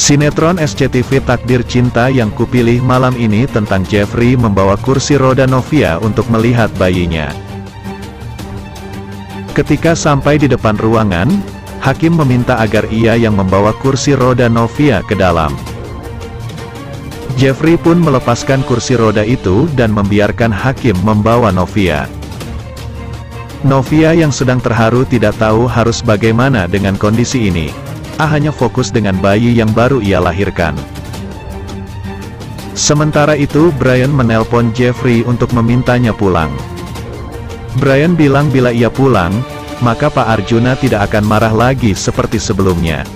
Sinetron SCTV Takdir Cinta yang kupilih malam ini tentang Jeffrey membawa kursi roda Novia untuk melihat bayinya. Ketika sampai di depan ruangan, Hakim meminta agar ia yang membawa kursi roda Novia ke dalam. Jeffrey pun melepaskan kursi roda itu dan membiarkan Hakim membawa Novia. Novia yang sedang terharu tidak tahu harus bagaimana dengan kondisi ini. Hanya fokus dengan bayi yang baru ia lahirkan. Sementara itu Brian menelpon Jeffrey untuk memintanya pulang. Brian bilang bila ia pulang, maka Pak Arjuna tidak akan marah lagi seperti sebelumnya.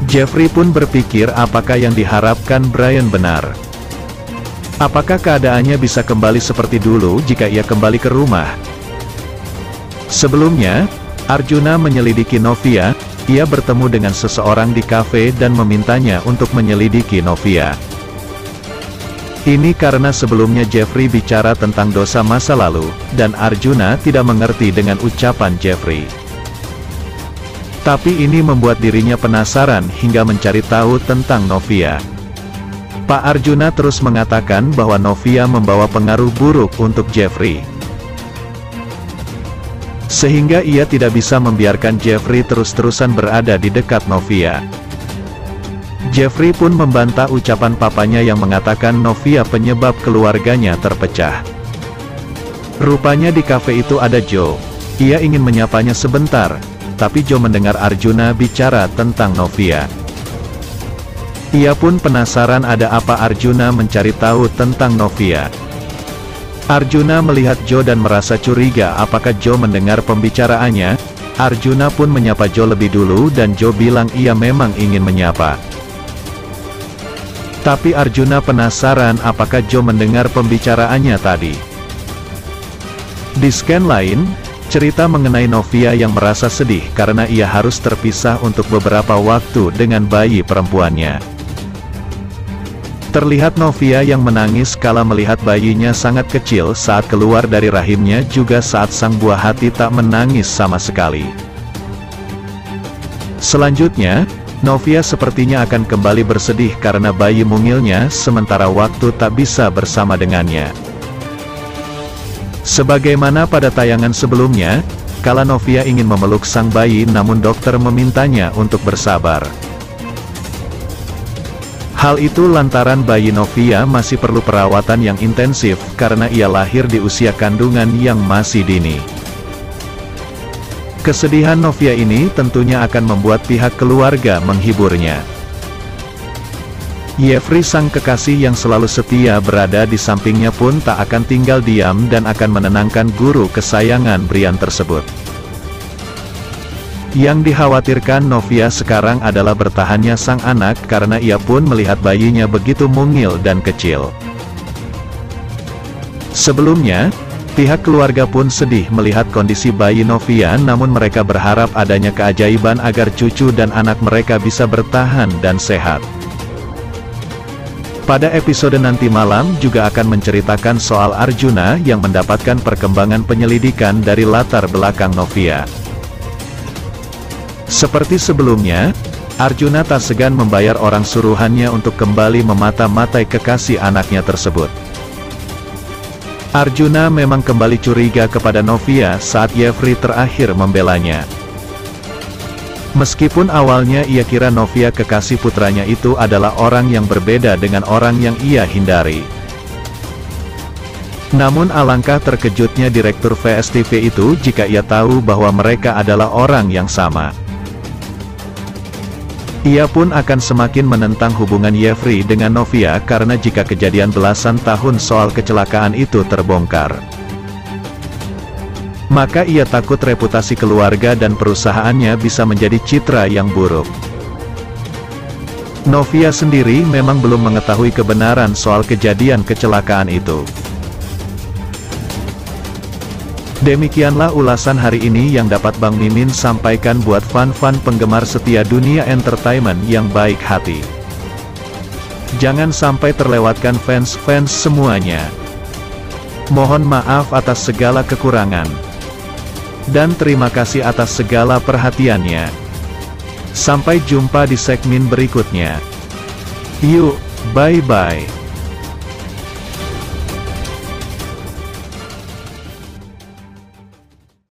Jeffrey pun berpikir apakah yang diharapkan Brian benar. Apakah keadaannya bisa kembali seperti dulu jika ia kembali ke rumah? Sebelumnya, Arjuna menyelidiki Novia. Ia bertemu dengan seseorang di kafe dan memintanya untuk menyelidiki Novia. Ini karena sebelumnya Jeffrey bicara tentang dosa masa lalu, dan Arjuna tidak mengerti dengan ucapan Jeffrey. Tapi ini membuat dirinya penasaran hingga mencari tahu tentang Novia. Pak Arjuna terus mengatakan bahwa Novia membawa pengaruh buruk untuk Jeffrey. Sehingga ia tidak bisa membiarkan Jeffrey terus-terusan berada di dekat Novia. Jeffrey pun membantah ucapan papanya yang mengatakan Novia penyebab keluarganya terpecah. Rupanya di kafe itu ada Joe. Ia ingin menyapanya sebentar, tapi Joe mendengar Arjuna bicara tentang Novia. Ia pun penasaran ada apa Arjuna mencari tahu tentang Novia. Arjuna melihat Joe dan merasa curiga apakah Joe mendengar pembicaraannya. Arjuna pun menyapa Joe lebih dulu dan Joe bilang ia memang ingin menyapa. Tapi Arjuna penasaran apakah Joe mendengar pembicaraannya tadi. Di scan lain, cerita mengenai Novia yang merasa sedih karena ia harus terpisah untuk beberapa waktu dengan bayi perempuannya. Terlihat Novia yang menangis kala melihat bayinya sangat kecil saat keluar dari rahimnya juga saat sang buah hati tak menangis sama sekali. Selanjutnya, Novia sepertinya akan kembali bersedih karena bayi mungilnya sementara waktu tak bisa bersama dengannya. Sebagaimana pada tayangan sebelumnya, kala Novia ingin memeluk sang bayi namun dokter memintanya untuk bersabar. Hal itu lantaran bayi Novia masih perlu perawatan yang intensif karena ia lahir di usia kandungan yang masih dini. Kesedihan Novia ini tentunya akan membuat pihak keluarga menghiburnya. Jeffrey sang kekasih yang selalu setia berada di sampingnya pun tak akan tinggal diam dan akan menenangkan guru kesayangan Brian tersebut. Yang dikhawatirkan Novia sekarang adalah bertahannya sang anak karena ia pun melihat bayinya begitu mungil dan kecil. Sebelumnya, pihak keluarga pun sedih melihat kondisi bayi Novia namun mereka berharap adanya keajaiban agar cucu dan anak mereka bisa bertahan dan sehat. Pada episode nanti malam juga akan menceritakan soal Arjuna yang mendapatkan perkembangan penyelidikan dari latar belakang Novia. Seperti sebelumnya, Arjuna tak segan membayar orang suruhannya untuk kembali memata-matai kekasih anaknya tersebut. Arjuna memang kembali curiga kepada Novia saat Jeffrey terakhir membelanya. Meskipun awalnya ia kira Novia kekasih putranya itu adalah orang yang berbeda dengan orang yang ia hindari. Namun alangkah terkejutnya Direktur VSTV itu jika ia tahu bahwa mereka adalah orang yang sama. Ia pun akan semakin menentang hubungan Jeffrey dengan Novia karena jika kejadian belasan tahun soal kecelakaan itu terbongkar, maka ia takut reputasi keluarga dan perusahaannya bisa menjadi citra yang buruk. Novia sendiri memang belum mengetahui kebenaran soal kejadian kecelakaan itu. Demikianlah ulasan hari ini yang dapat Bang Mimin sampaikan buat fan-fan penggemar setia dunia entertainment yang baik hati. Jangan sampai terlewatkan fans-fans semuanya. Mohon maaf atas segala kekurangan. Dan terima kasih atas segala perhatiannya. Sampai jumpa di segmen berikutnya. Yuk, bye-bye.